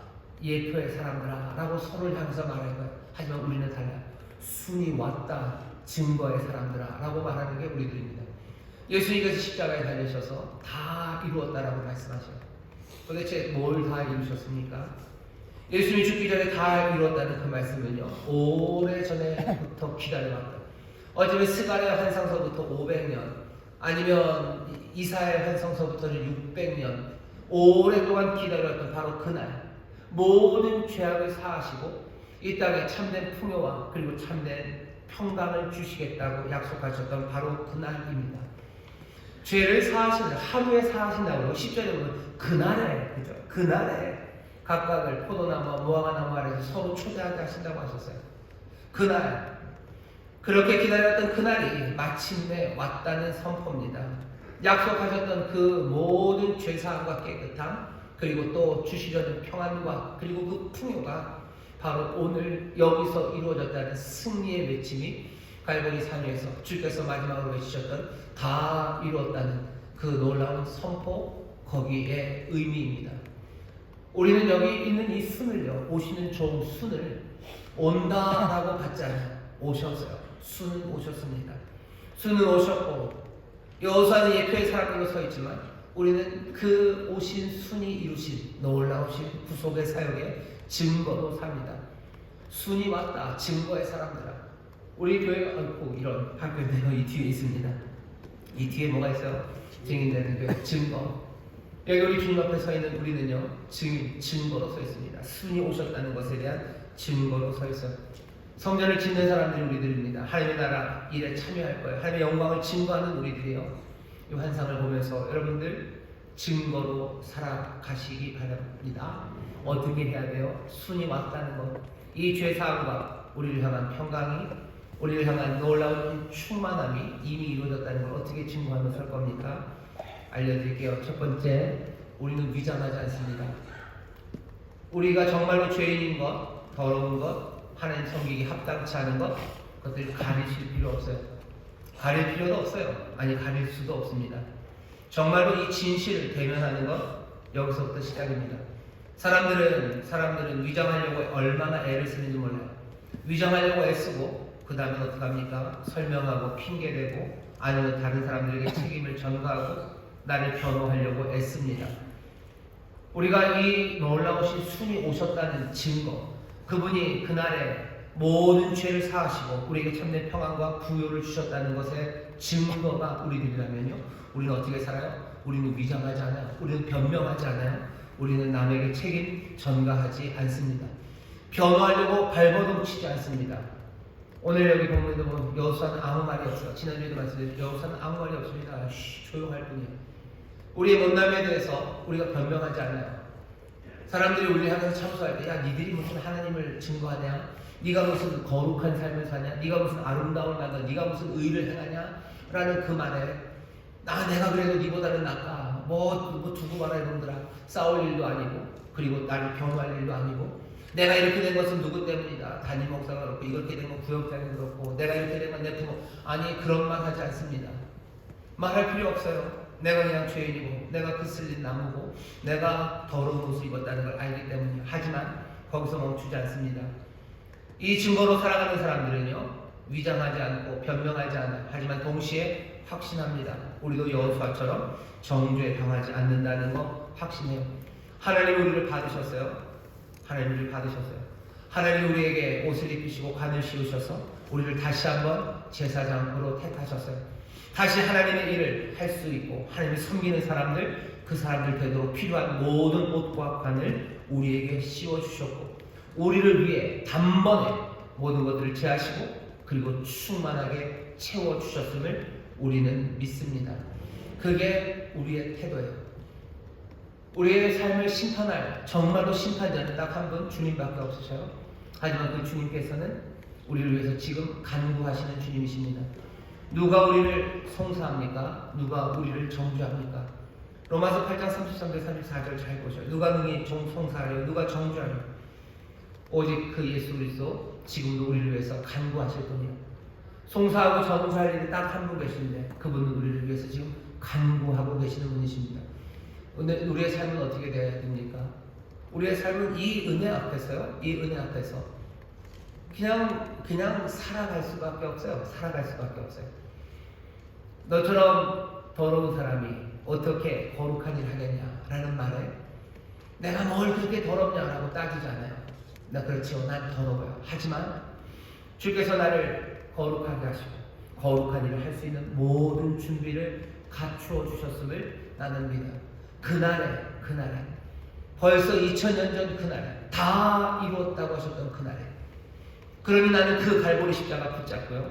예표의 사람들아 라고 서로를 향해서 말할 거예요. 하지만 우리는 달라요. 순이 왔다 증거의 사람들아 라고 말하는 게 우리들입니다. 예수님께서 십자가에 달리셔서 다 이루었다라고 말씀하셔요. 도대체 뭘 다 이루셨습니까? 예수님이 죽기 전에 다 이루었다는 그 말씀은요, 오래전에부터 기다려왔다. 어쩌면 스가랴 환상서부터 500년, 아니면 이사야 환상서부터는 600년 오랫동안 기다렸던 바로 그날 모든 죄악을 사하시고 이 땅에 참된 풍요와 그리고 참된 평강을 주시겠다고 약속하셨던 바로 그날입니다. 죄를 사하시는, 하루에 사하신다고 10절에 보면 그날에, 그죠? 그날에 각각을 포도나무와 무화과나무 아래서 서로 초대하게 하신다고 하셨어요. 그날, 그렇게 기다렸던 그날이 마침내 왔다는 선포입니다. 약속하셨던 그 모든 죄사함과 깨끗함, 그리고 또 주시려는 평안과 그리고 그 풍요가 바로 오늘 여기서 이루어졌다는 승리의 외침이 갈보리 산 위에서 주께서 마지막으로 외치셨던 다 이루었다는 그 놀라운 선포, 거기에 의미입니다. 우리는 여기 있는 이 순을요, 오시는 종 순을 온다라고 받잖아요. 오셨어요. 순은 오셨습니다. 순은 오셨고 여호수아는 예표의 사람으로 서 있지만 우리는 그 오신 순이 이루신 놀라우신 구속의 사역의 증거로 삽니다. 순이 왔다 증거의 사람들아. 우리 교회가 이런 학교인데요, 이 뒤에 있습니다. 이 뒤에 뭐가 있어요? 증인되는 교회 증거. 여기 우리 주님 앞에 서 있는 우리는요, 증거로 서 있습니다. 순이 오셨다는 것에 대한 증거로 서 있어요. 성전을 짓는 사람들이 우리들입니다. 하나님의 나라 일에 참여할 거예요. 하나님의 영광을 증거하는 우리들이요. 이 환상을 보면서 여러분들 증거로 살아가시기 바랍니다. 어떻게 해야 돼요? 순이 왔다는 것. 이 죄사함과 우리를 향한 평강이, 우리를 향한 놀라운 충만함이 이미 이루어졌다는 걸 어떻게 증거하며 살 겁니까? 알려드릴게요. 첫 번째, 우리는 위장하지 않습니다. 우리가 정말로 죄인인 것, 더러운 것, 하나님 섬기기 합당치 않은 것, 그것들을 가리실 필요 없어요. 가릴 필요도 없어요. 아니, 가릴 수도 없습니다. 정말로 이 진실을 대면하는 것, 여기서부터 시작입니다. 사람들은 위장하려고 얼마나 애를 쓰는지 몰라요. 위장하려고 애쓰고 그 다음에 어떻게 합니까? 설명하고 핑계대고 아니면 다른 사람들에게 책임을 전가하고 나를 변호하려고 애씁니다. 우리가 이 놀라우신 순이 오셨다는 증거, 그분이 그날에 모든 죄를 사하시고 우리에게 참된 평안과 부요를 주셨다는 것의 증거가 우리들이라면요, 우리는 어떻게 살아요? 우리는 위장하지 않아요. 우리는 변명하지 않아요. 우리는 남에게 책임 전가하지 않습니다. 변호하려고 발버둥 치지 않습니다. 오늘 여기 본문에도 보면 여호수아는 아무 말이 없어요. 지난주에도 말씀드렸죠. 여호수아는 아무 말이 없습니다. 조용할 뿐이에요. 우리의 못남에 대해서 우리가 변명하지 않아요. 사람들이 우리를 향해서 참소할 때, 야, 니들이 무슨 하나님을 증거하냐? 네가 무슨 거룩한 삶을 사냐? 네가 무슨 아름다움을 만나? 네가 무슨 의를 행하냐? 라는 그 말에 내가 그래도 네보다는 낫다. 뭐 두고 봐라 이놈들아. 싸울 일도 아니고, 그리고 나를 변호할 일도 아니고, 내가 이렇게 된 것은 누구 때문이다. 담임 목사가 그렇고, 이렇게 된 건 구역장이 그렇고, 내가 이렇게 된 건 내 부모. 아니, 그런 말 하지 않습니다. 말할 필요 없어요. 내가 그냥 죄인이고, 내가 그 쓸린 나무고, 내가 더러운 옷을 입었다는 걸 알기 때문이에요. 하지만 거기서 멈추지 않습니다. 이 증거로 살아가는 사람들은요, 위장하지 않고 변명하지 않아요. 하지만 동시에 확신합니다. 우리도 여호수아처럼 정죄에 당하지 않는다는 거 확신해요. 하나님 우리를 받으셨어요. 하나님 우리를 받으셨어요. 하나님 우리에게 옷을 입히시고 관을 씌우셔서 우리를 다시 한번 제사장으로 택하셨어요. 다시 하나님의 일을 할 수 있고, 하나님이 섬기는 사람들, 그 사람들 되도록 필요한 모든 옷과 관을 우리에게 씌워주셨고, 우리를 위해 단번에 모든 것들을 제하시고 그리고 충만하게 채워주셨음을 우리는 믿습니다. 그게 우리의 태도예요. 우리의 삶을 심판할, 정말로 심판자는 딱 한 분, 주님밖에 없으셔요. 하지만 그 주님께서는 우리를 위해서 지금 간구하시는 주님이십니다. 누가 우리를 송사합니까? 누가 우리를 정죄합니까? 로마서 8장 33절 34절 잘 보셔요. 누가 능히 송사하려, 누가 정죄하려? 오직 그 예수 그리스도 지금도 우리를 위해서 간구하실 분이에요. 송사하고 정죄할 일이 딱 한 분 계신데, 그분은 우리를 위해서 지금 간구하고 계시는 분이십니다. 근데 우리의 삶은 어떻게 되어야 됩니까? 우리의 삶은 이 은혜 앞에서요, 이 은혜 앞에서 그냥 살아갈 수밖에 없어요. 살아갈 수밖에 없어요. 너처럼 더러운 사람이 어떻게 거룩한 일 하겠냐라는 말에 내가 뭘 그렇게 더럽냐라고 따지지 않아요. 나 그렇지요. 난 더러워요. 하지만 주께서 나를 거룩하게 하시고 거룩한 일을 할 수 있는 모든 준비를 갖추어 주셨음을 나는 믿어요. 그날에 벌써 2000년 전 그날에 다 이루었다고 하셨던 그날에, 그러니 나는 그 갈보리 십자가 붙잡고요,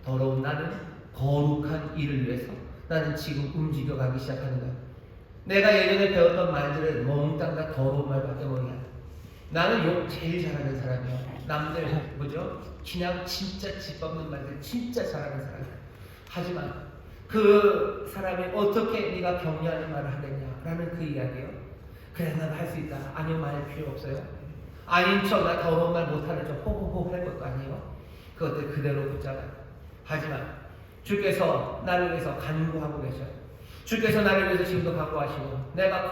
더러운 나는 거룩한 일을 위해서 나는 지금 움직여가기 시작하는 거예요. 내가 예전에 배웠던 말들은 몽땅 다 더러운 말밖에 모르게. 나는 욕 제일 잘하는 사람이에요. 남들 뭐죠? 그냥 진짜 짓없는 말들 진짜 잘하는 사람이에요. 하지만 그 사람이 어떻게 네가 격려하는 말을 하겠냐라는 그 이야기예요. 그래, 나도 할 수 있다. 아니요, 말 필요 없어요. 아닌 척, 나 더러운 말 못하는 척 호호호 할 것도 아니에요. 그것들 그대로 붙잡아요. 하지만 주께서 나를 위해서 간구하고 계셔요. 주께서 나를 위해서 지금도 간구하시고, 내가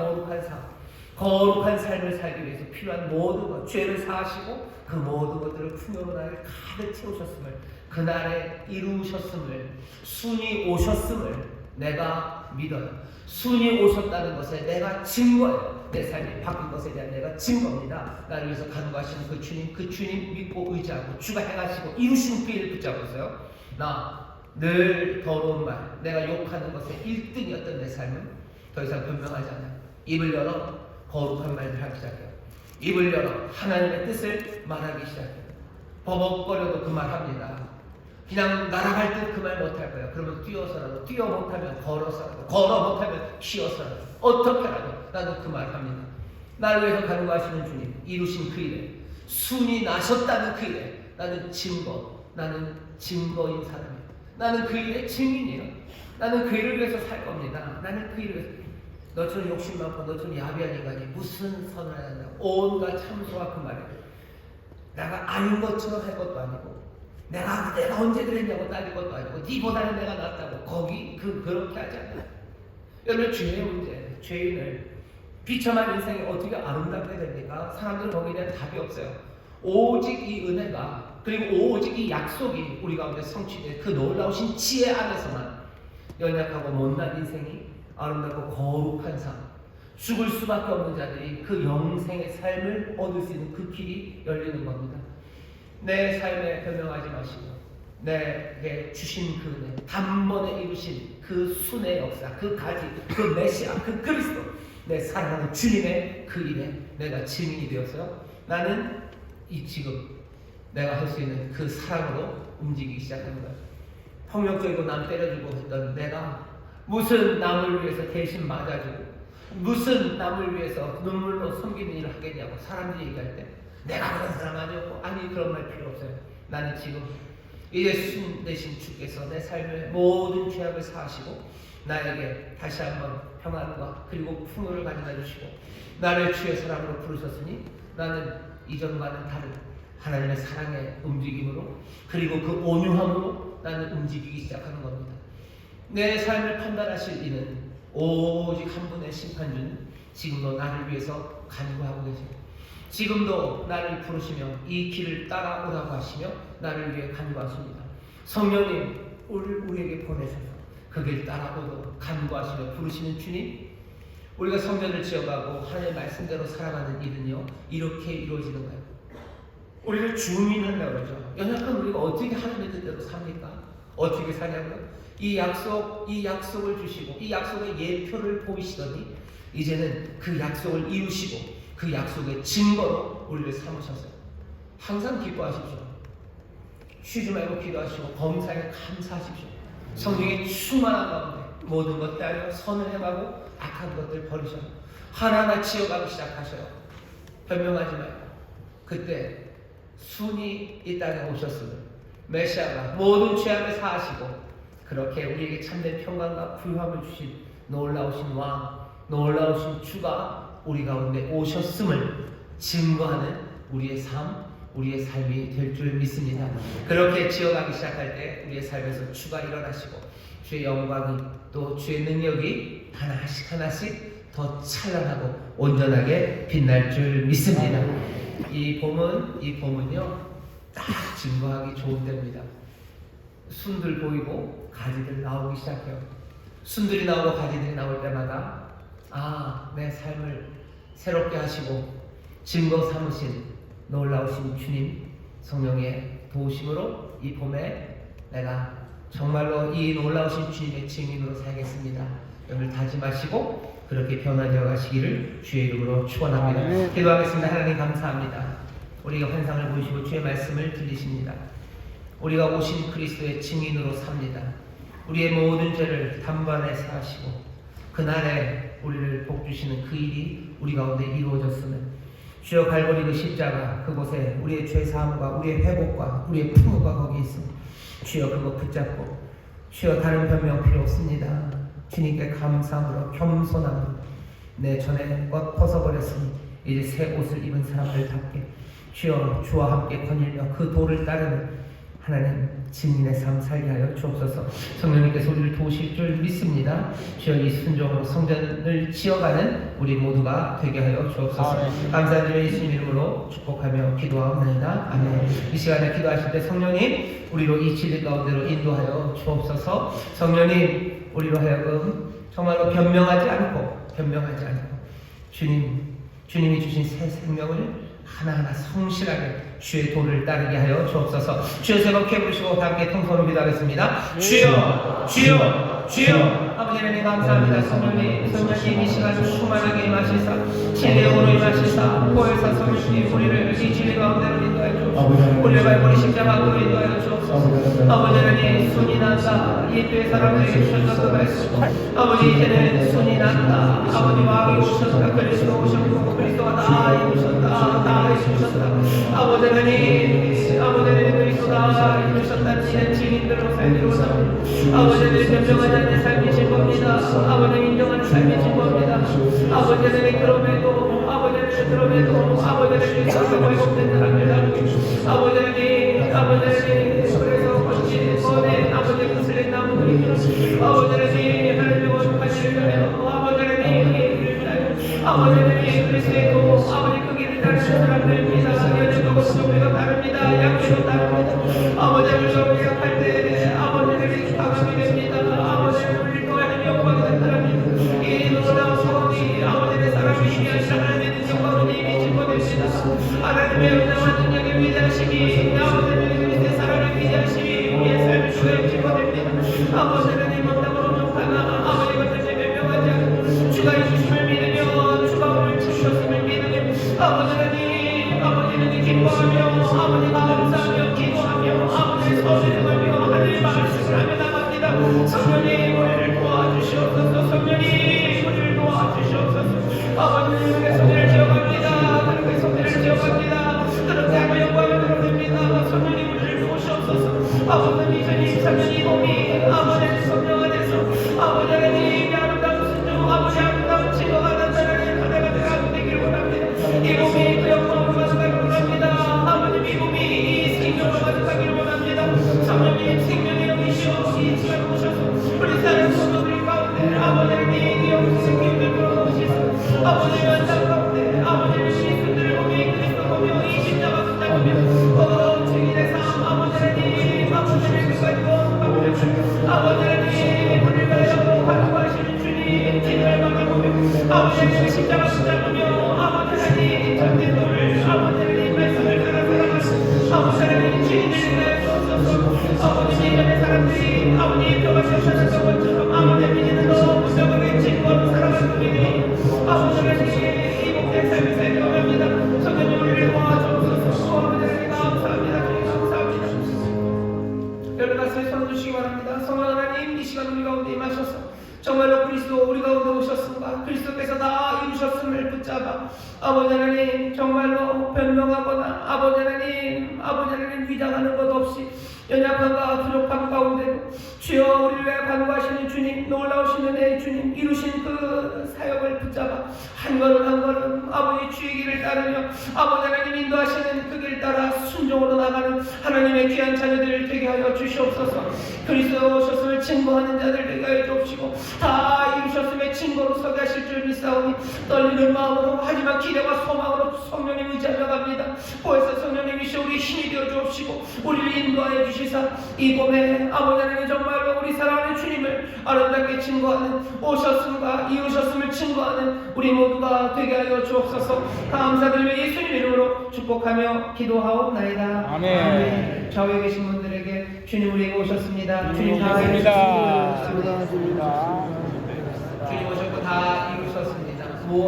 거룩한 삶을 살기 위해서 필요한 모든 것, 죄를 사하시고 그 모든 것들을 풍요로 나를 가득 채우셨음을, 그날에 이루셨음을, 순이 오셨음을 내가 믿어요. 순이 오셨다는 것에 내가 증거예요. 내 삶이 바뀐 것에 대한 내가 증거입니다. 나를 위해서 간구하시는 그 주님 믿고 의지하고 주가 행하시고 이루신 그 일을 붙잡고 있어요. 나 늘 더러운 말, 내가 욕하는 것에 1등이었던 내 삶은 더 이상 변명하지 않아요. 입을 열어 거룩한 말을 하기 시작해요. 입을 열어 하나님의 뜻을 말하기 시작해요. 버벅거려도 그 말 합니다. 그냥 날아갈 듯 그 말 못할 거예요. 그러면 뛰어서라도, 뛰어 못하면 걸어서라도, 걸어 못하면 쉬어서라도, 어떻게라도 나도 그 말 합니다. 나를 위해서 간구하시는 주님, 이루신 그 일에, 순이 나셨다는 그 일에 나는 증거인 사람이에요. 나는 그 일의 증인이에요. 나는 그 일을 위해서 살 겁니다. 나는 그 일을 위해서. 너처럼 욕심 많고 너처럼 야비한 인간이 무슨 선을 한다고 온갖 참소와 그 말에 내가 아닌 것처럼 할 것도 아니고, 내가 언제 그랬냐고 따질 것도 아니고, 니보다는 내가 낫다고 그렇게 하지 않아요. 여러분, 죄의 문제, 죄인을 비참한 인생이 어떻게 아름답게 됩니까? 사람들은 거기에 대한 답이 없어요. 오직 이 은혜가, 그리고 오직 이 약속이 우리 가운데 성취된 그 놀라우신 지혜 안에서만 연약하고 못난 인생이 아름답고 거룩한 삶, 죽을 수밖에 없는 자들이 그 영생의 삶을 얻을 수 있는 그 길이 열리는 겁니다. 내 삶에 변명하지 마시고, 내게 주신 그 은혜, 단번에 이루신 그 순의 역사, 그 가지, 그 메시아, 그 그리스도, 내 사랑하는 주님의 그 일에 내가 증인이 되었어요. 나는 지금 내가 할 수 있는 그 사랑으로 움직이기 시작하는 거야. 폭력적이고 남 때려주고 했던 내가 무슨 남을 위해서 대신 맞아주고 무슨 남을 위해서 눈물로 섬기는 일을 하겠냐고 사람들이 얘기할 때 내가 그런 사람 아니었고 아니 그런 말 필요 없어요. 나는 지금 이제 주님 대신 주께서 내 삶의 모든 죄악을 사하시고 나에게 다시 한번 평안과 그리고 풍요를 가져다 주시고 나를 주의 사랑으로 부르셨으니 나는 이전과는 다른 하나님의 사랑의 움직임으로 그리고 그 온유함으로 나는 움직이기 시작하는 겁니다. 내 삶을 판단하실 이는 오직 한 분의 심판주는 지금도 나를 위해서 간구하고 계십니다. 지금도 나를 부르시며 이 길을 따라오라고 하시며 나를 위해 간구하십니다. 성령님 우리에게 보내셔서 그 길 따라오도록 간구하시며 부르시는 주님, 우리가 성전을 지어가고 하나님의 말씀대로 살아가는 일은요 이렇게 이루어지는 거예요. 우리를 주민한다고 그러죠. 연약한 우리가 어떻게 하나님의 뜻대로 삽니까? 어떻게 사냐고요? 이 약속을 주시고 이 약속의 예표를 보이시더니 이제는 그 약속을 이루시고 그 약속의 증거로 우리를 삼으셨어요. 항상 기뻐하십시오. 쉬지 말고 기도하시고 범사에 감사하십시오. 성령의 충만한 가운데 모든 것 따르며 선을 행하고 악한 것들 버리셔요. 하나하나 지어가기 시작하셔요. 변명하지 말고 그때 순이 이 땅에 오셨으면 메시아가 모든 죄악을 사하시고 그렇게 우리에게 참된 평강과 부유함을 주신 놀라우신 왕, 놀라우신 주가 우리 가운데 오셨음을 증거하는 우리의 삶, 우리의 삶이 될 줄 믿습니다. 그렇게 지어가기 시작할 때 우리의 삶에서 주가 일어나시고 주의 영광이 또 주의 능력이 하나씩 더 찬란하고 온전하게 빛날 줄 믿습니다. 이 봄은요 딱 증거하기 좋은 때입니다. 순들 보이고 가지들 나오기 시작해요. 순들이 나오고 가지들이 나올 때마다 내 삶을 새롭게 하시고 증거 삼으신 놀라우신 주님 성령의 도우심으로 이 봄에 내가 정말로 이 놀라우신 주님의 증인으로 살겠습니다. 여러분 다짐하시고 그렇게 변화되어 가시기를 주의 이름으로 축원합니다. 기도하겠습니다. 하나님 감사합니다. 우리가 환상을 보시고 주의 말씀을 들리십니다. 우리가 오신 그리스도의 증인으로 삽니다. 우리의 모든 죄를 단번에 사하시고 그날에 우리를 복주시는 그 일이 우리 가운데 이루어졌으면 주여 갈보리 그 십자가 그곳에 우리의 죄사함과 우리의 회복과 우리의 풍요가 거기 있습니다. 주여 그거 붙잡고 주여 다른 변명 필요 없습니다. 주님께 감사함으로 겸손함으로 내 전에 옷 벗어버렸으니 이제 새 옷을 입은 사람들답게 주여 주와 함께 거닐며 그 도를 따르는 하나님 증인의 삶 살게 하여 주옵소서. 성령님께서 우리를 도우실 줄 믿습니다. 주여 이 순종으로 성전을 지어가는 우리 모두가 되게 하여 주옵소서. 감사드려 예수님 이름으로 축복하며 기도하옵나이다. 아멘. 이 시간에 기도하실 때 성령님 우리로 이 진리 가운데로 인도하여 주옵소서. 성령님 우리로 하여금 정말로 변명하지 않고 주님이 주신 새 생명을 하나하나 성실하게 주의 도를 따르게 하여 주옵소서. 주여 새롭게 부르시고 함께 통성으로 기도하겠습니다. 주여 주여 주여. 아버지 하나님 감사합니다. 성령님 이 시간 충만하게 임하시사 진리의 영으로 임하시사 보혜사 성령님 우리를 이 진리 가운데로 인도하여 주옵소서. 우리를 발버리 십자가로 인도하여 주옵소서. 아버지 하나님 손이 난다 예수의 사람들에게 주셨던 그 말씀 아버지 이제는 손이 난다. 아버지 왕이 오셨다. 그리스도 오셨고 그리스도가 다 이루셨다. 다 이루셨다. 아버지 하나님 그리스도가 이루셨다는 이는 증인들로 살기로다. 아버지는 변명하지 않는 삶이신 겁니다. 아버지는 인정하는 삶이신 겁니다. 아버지는 그럼에도 아버지는 그리스도가 회복된 사람들이다. 아버지는 그래서 거친 번에 아버지의 그 슬린 나무들이 아버지는 하늘을 거룩한 일을 위하여 아버지는 그리스도의 도 아버지 그 길을 따르는 사람들입니다. 여전도 고통도 다릅니다. 약도 다릅니다. 아버지를 우리가 할 때 아버지를 강함이 됩니다. 아버지를 우리 또한 영광이 된 사람입니다. 이 놀라운 소원이 아버지의 사랑이 이미 하나님의 능력으로 이미 증거됩니다. 하나님의 은혜와 능력의 위대하심이 아버지의 그리스도의 사랑의 위대하심이 우리의 삶을 주에 증거됩니다. 아버지는 이 못담으로 못하나 아버지 것을 변명하지 않고 주가 이주심을 믿으며 주가 오늘 주셨음을 믿으며 아버지는 기뻐하며 아버지 감사 성령님 우리를 도와주시옵소서. 성령님 우리를 도와주시옵소서. 아버지 우리의 손을 지어갑니다. 하나님의 손을 지어갑니다. 그렇게 하며 영광을 드립니다. 성령님 우리를 도우시옵소서. 아버지 2023년 이 봄이 아버지의 성령 안에서 아버지 하나님 아름다운 순종 아버지 아름다운 증거가 나타나는 한 해가 되기를 원합니다. 이 봄이 그 영광으로 가득하기를 원합니다. 아버님 이 봄이 이 생명으로 가득하기를 원합니다. 성령님 생명의 영이시오 이 시간에 오셔서 우리 사는 성도들 가운데 아버지 하나님 영생의 기운을 불어넣으시소. 아버지 연장 가운데 아버지 그리스도들을 보며 그리스도 보며 이 십자가 붙잡으며 증인의 삶 아버지 하나님 아버지를 끝까지 아버지 하나님 우리를 위하여 간구하시는 주님 진을 막아보며 아버지 하나님 십자가 붙잡으며 아버지 하나님 참된 아버지 하나님 말씀을 따라 살아가시고 아버지 하나님 주인을 위하여 주옵소서. 아버지 이전의 사람들이 아버지 표가시 살았던 것처럼 아버지 믿음으로 무적하게 증거로 살아가는 우리들이 아버지 하나님 이 복된 삶을 살기 원합니다. 성령님 우리를 도와주옵소서. 아버지 하나님 감사합니다. 주님 감사합니다. 여러분 가슴에 손을 주시기 바랍니다. 성령 하나님 이 시간 우리 가운데 임하셔서 정말로 그리스도 우리 가운데 오셨습니다. 그리스도께서 다 이루셨음을 붙잡아 아버지 하나님 정말로 변명하거나 아버지 하나님 위장하는 것 없이 연약함과 부족함 가운데도 주여 우리를 위해 간구하시는 주님 놀라우신 은혜의 주님 이루신 그 사역을 붙잡아 한 걸음 한 걸음 아버지 주의 길을 따르며 아버지 하나님 인도하시는 그 길 따라 순종으로 나가는 하나님의 귀한 자녀들 되게 하여 주시옵소서. 그리스도 오셨음을 증거하는 자들 되게 하여 주옵시고 다 이루셨음의 증거로 서게 하실 줄 믿사오니 떨리는 마음으로 하지만 기대와 소망으로 성령님 의지하며 갑니다. 보혜사 성령님이시 우리 힘이 되어 주옵시고 우리를 인도하여 주시사 이 봄에 아버지 하나님 정말로 우리 사랑하는 주님을 아름답게 증거하는 오셨음과 이루셨음을 증거하는 우리 모두가 되게 하여 주옵소서. 감사드리며 예수님 이름으로 축복하며 기도하옵나이다. 아멘. 좌우에 계신 분들에게 주님 우리에게 오셨습니다. 주님 다 오셨습니다. 이루셨습니다. 주님 오셨고 다 이루셨습니다. 무엇